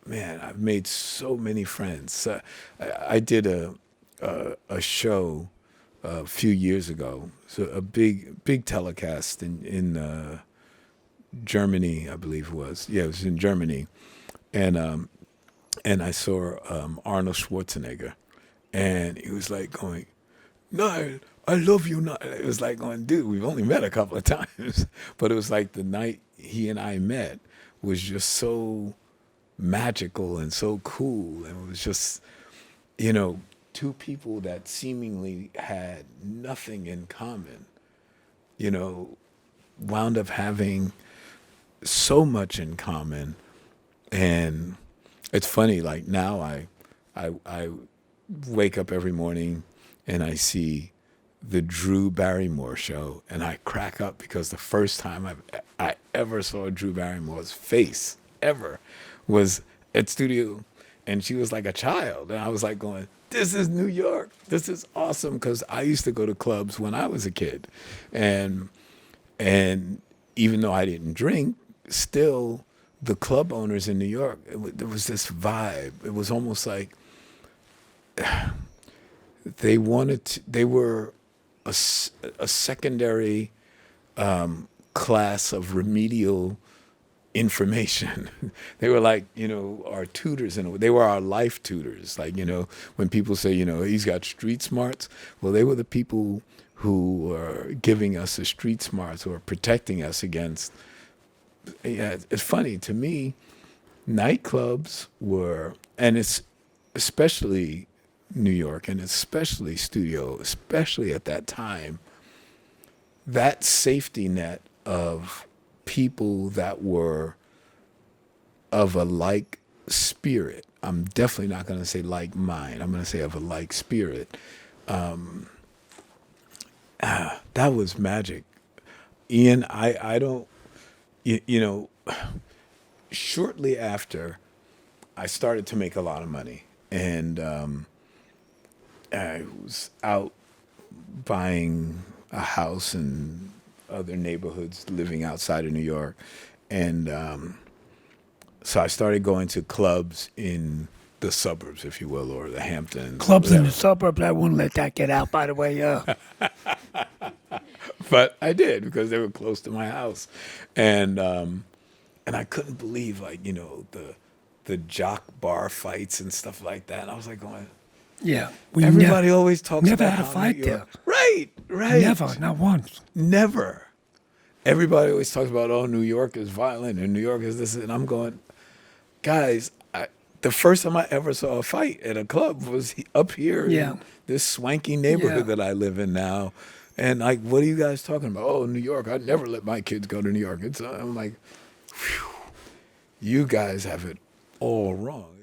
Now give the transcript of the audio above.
man, I've made so many friends. I did a show a few years ago, so a big telecast in Germany, I believe it was. Yeah, it was in Germany, and and I saw Arnold Schwarzenegger, and he was like going, "No, I love you." Not. It was like going, dude, we've only met a couple of times, but it was like the night he and I met was just so magical and so cool, and it was just, you know, two people that seemingly had nothing in common, you know, wound up having so much in common. And it's funny, like now I wake up every morning and I see the Drew Barrymore show, and I crack up because the first time I ever saw Drew Barrymore's face ever was at studio, and she was like a child, and I was like going, "This is New York. This is awesome," because I used to go to clubs when I was a kid, and and even though I didn't drink, still the club owners in New York, there was this vibe. It was almost like they were a secondary class of remedial information. They were like, you know, our tutors, and they were our life tutors. Like, you know, when people say, you know, he's got street smarts, well, they were the people who were giving us the street smarts or protecting us against. Yeah, it's funny to me. Nightclubs were, and it's especially New York, and especially studio, especially at that time, that safety net of people that were of a like spirit. I'm definitely not going to say like mine. I'm going to say of a like spirit. That was magic. Ian, I don't, you know, shortly after I started to make a lot of money, and I was out buying a house in other neighborhoods, living outside of New York, and so I started going to clubs in the suburbs, if you will, or the Hamptons. Clubs in the suburbs, I wouldn't let that get out, by the way. But I did because they were close to my house, and I couldn't believe, like, you know, the jock bar fights and stuff like that. And I was like going, Yeah. everybody always talks never about had a how fight New York, there. right, Never, not once. never. Everybody always talks about, oh, New York is violent and New York is this, and I'm going, guys, the first time I ever saw a fight at a club was up here Yeah. in this swanky neighborhood Yeah. that I live in now. And like, what are you guys talking about? Oh, New York. I'd never let my kids go to New York. I'm like, whew, you guys have it all wrong.